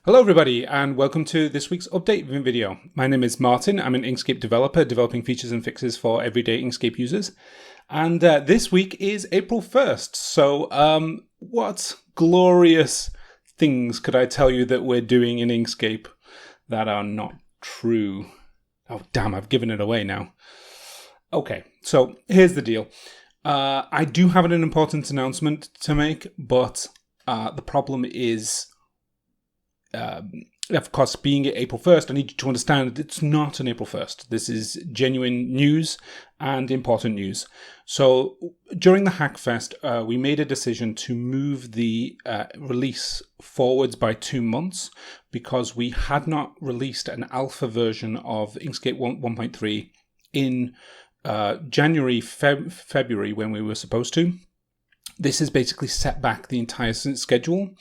Hello everybody and welcome to this week's update video. My name is Martin. I'm an Inkscape developer developing features and fixes for everyday Inkscape users. And this week is April 1st. So what glorious things could I tell you that we're doing in Inkscape that are not true? Oh damn, I've given it away now. Okay, so here's the deal. I do have an important announcement to make, but the problem is of course, being April 1st, I need you to understand that it's not an April 1st. This is genuine news and important news. So during the Hackfest, we made a decision to move the release forwards by 2 months because we had not released an alpha version of Inkscape 1.3 in January, February when we were supposed to. This has basically set back the entire schedule.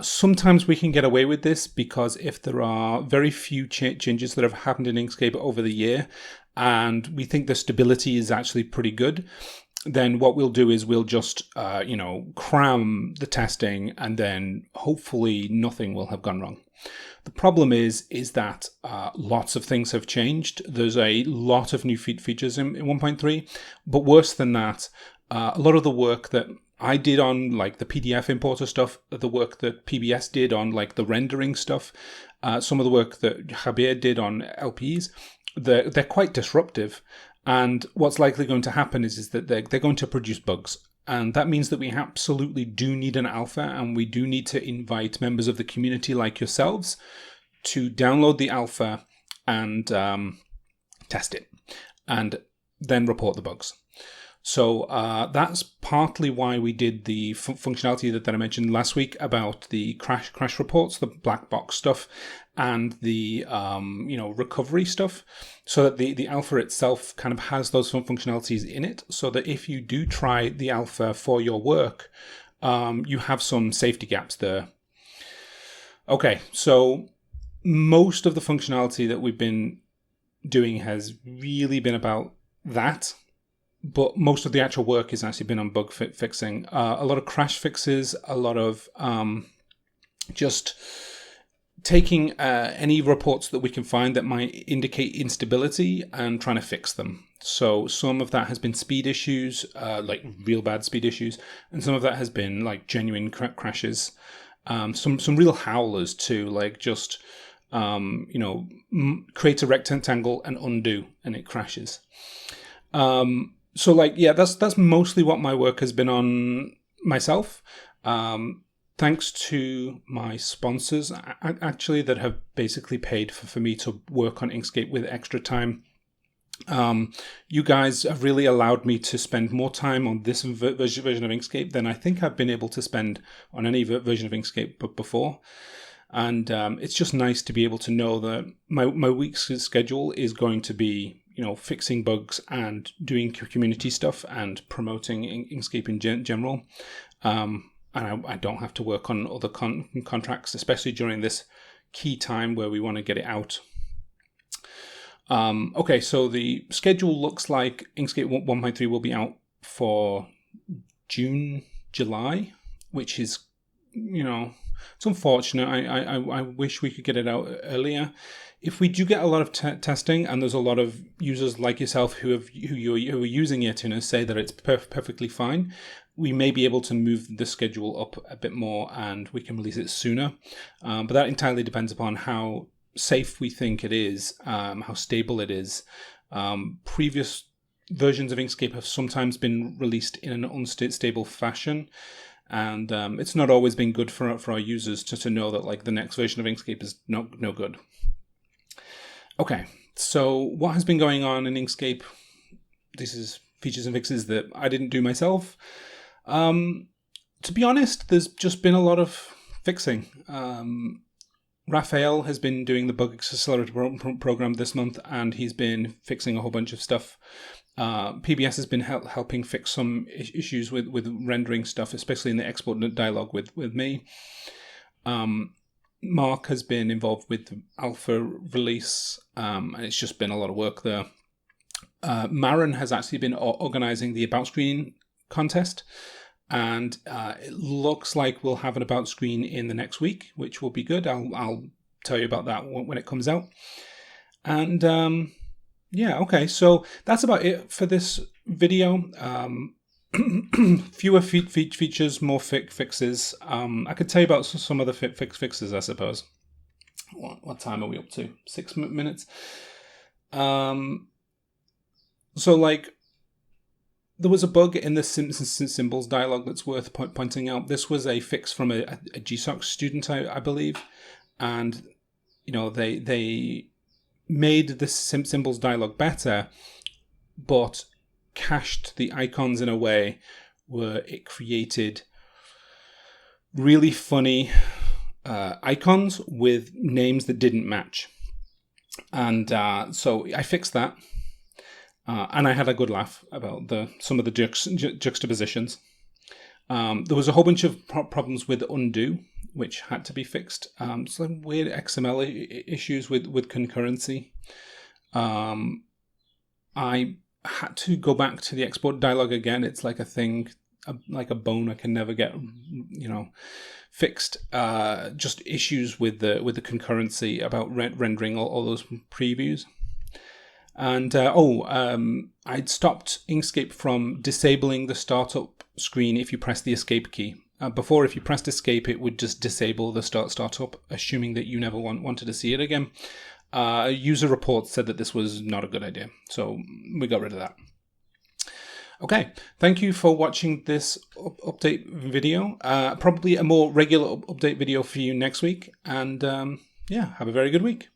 Sometimes we can get away with this because if there are very few changes that have happened in Inkscape over the year and we think the stability is actually pretty good, then what we'll do is we'll just, cram the testing and then hopefully nothing will have gone wrong. The problem is that lots of things have changed. There's a lot of new features in 1.3, but worse than that, a lot of the work that I did on like the PDF importer stuff, the work that PBS did on like the rendering stuff, some of the work that Javier did on LPs, they're quite disruptive. And what's likely going to happen is that they're going to produce bugs. And that means that we absolutely do need an alpha, and we do need to invite members of the community like yourselves to download the alpha and test it and then report the bugs. So that's partly why we did the functionality that I mentioned last week about the crash reports, the black box stuff, and the recovery stuff, so that the alpha itself kind of has those functionalities in it, so that if you do try the alpha for your work, you have some safety gaps there. Okay, so most of the functionality that we've been doing has really been about that. But most of the actual work has actually been on bug fixing. A lot of crash fixes, a lot of just taking any reports that we can find that might indicate instability and trying to fix them. So some of that has been speed issues, like real bad speed issues, and some of that has been like genuine crashes. Some real howlers too, like just create a rectangle and undo, and it crashes. So that's mostly what my work has been on myself. Thanks to my sponsors, actually, that have basically paid for me to work on Inkscape with extra time. You guys have really allowed me to spend more time on this version of Inkscape than I think I've been able to spend on any version of Inkscape before. And it's just nice to be able to know that my week's schedule is going to be fixing bugs and doing community stuff and promoting Inkscape in general. And I don't have to work on other contracts, especially during this key time where we want to get it out. Okay, so the schedule looks like Inkscape 1.3 will be out for June, July, which is, it's unfortunate. I wish we could get it out earlier. If we do get a lot of testing, and there's a lot of users like yourself who are using it and say that it's perfectly fine, we may be able to move the schedule up a bit more and we can release it sooner. But that entirely depends upon how safe we think it is, how stable it is. Previous versions of Inkscape have sometimes been released in an unstable fashion. And it's not always been good for our users to know that like the next version of Inkscape is no good. Okay, so what has been going on in Inkscape? This is features and fixes that I didn't do myself. To be honest, there's just been a lot of fixing. Raphael has been doing the bug accelerator program this month, and he's been fixing a whole bunch of stuff. PBS has been helping fix some issues with rendering stuff, especially in the export dialog with me. Mark has been involved with the alpha release, and it's just been a lot of work there. Maren has actually been organizing the About Screen contest, And it looks like we'll have an about screen in the next week, which will be good. I'll tell you about that when it comes out. And yeah, okay, so that's about it for this video. Fewer features, more fixes. I could tell you about some of the fixes, I suppose. What time are we up to? 6 minutes. So like, there was a bug in the symbols dialog that's worth pointing out. This was a fix from a GSOC student, I believe, and you know they made the symbols dialog better, but cached the icons in a way where it created really funny icons with names that didn't match. And so I fixed that. And I had a good laugh about some of the juxtapositions. There was a whole bunch of problems with undo, which had to be fixed. Some weird XML issues with concurrency. I had to go back to the export dialog again. It's like a thing, like a bone I can never get, fixed. Just issues with the concurrency about rendering all those previews. And I'd stopped Inkscape from disabling the startup screen if you press the escape key. Before, if you pressed escape, it would just disable the startup, assuming that you never wanted to see it again. User reports said that this was not a good idea, so we got rid of that. Okay, thank you for watching this update video. Probably a more regular update video for you next week. And yeah, have a very good week.